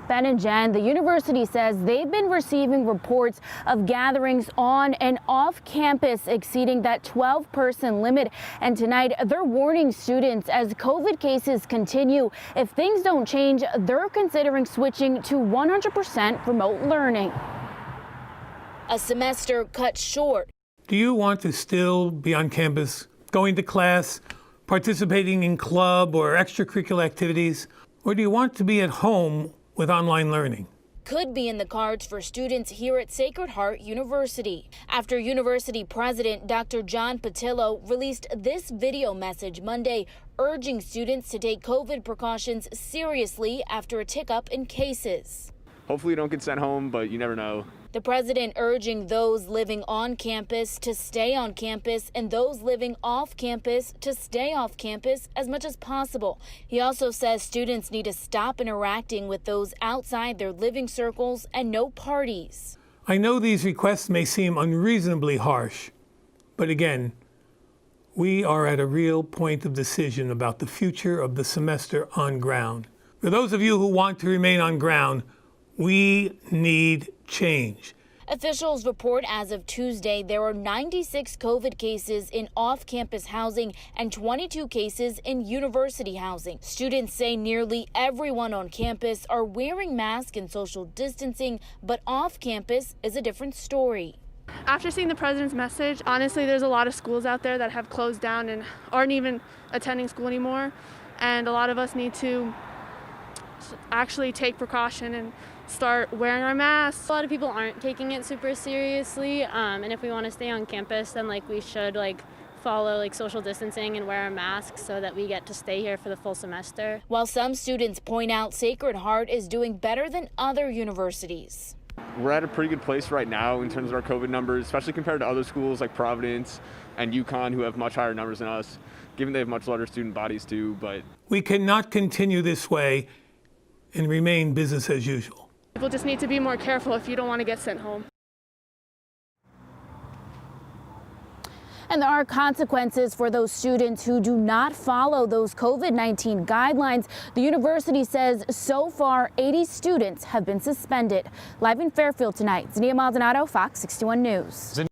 Ben and Jen, the university says they've been receiving reports of gatherings on and off campus exceeding that 12-person limit. And tonight, they're warning students as COVID cases continue. If things don't change, they're considering switching to 100% remote learning. A semester cut short. Do you want to still be on campus, going to class, participating in club or extracurricular activities? Or do you want to be at home with online learning? Could be in the cards for students here at Sacred Heart University after university president Dr. John Petillo released this video message Monday urging students to take COVID precautions seriously after a tick-up in cases. Hopefully you don't get sent home, but you never know. The president urging those living on campus to stay on campus and those living off campus to stay off campus as much as possible. He also says students need to stop interacting with those outside their living circles and no parties. I know these requests may seem unreasonably harsh, but again, we are at a real point of decision about the future of the semester on ground. For those of you who want to remain on ground, we need change. Officials report as of Tuesday there are 96 COVID cases in off-campus housing and 22 cases in university housing. Students say nearly everyone on campus are wearing masks and social distancing, but off-campus is a different story. After seeing the president's message, honestly, there's a lot of schools out there that have closed down and aren't even attending school anymore. And a lot of us need to actually take precaution and start wearing our masks. A lot of people aren't taking it super seriously, and if we want to stay on campus, then we should follow social distancing and wear our masks so that we get to stay here for the full semester. While some students point out Sacred Heart is doing better than other universities. We're at a pretty good place right now in terms of our COVID numbers, especially compared to other schools like Providence and UConn who have much higher numbers than us, given they have much larger student bodies too. But we cannot continue this way and remain business as usual. People just need to be more careful if you don't want to get sent home. And there are consequences for those students who do not follow those COVID-19 guidelines. The university says so far 80 students have been suspended. Live in Fairfield tonight, Zania Maldonado, Fox 61 News.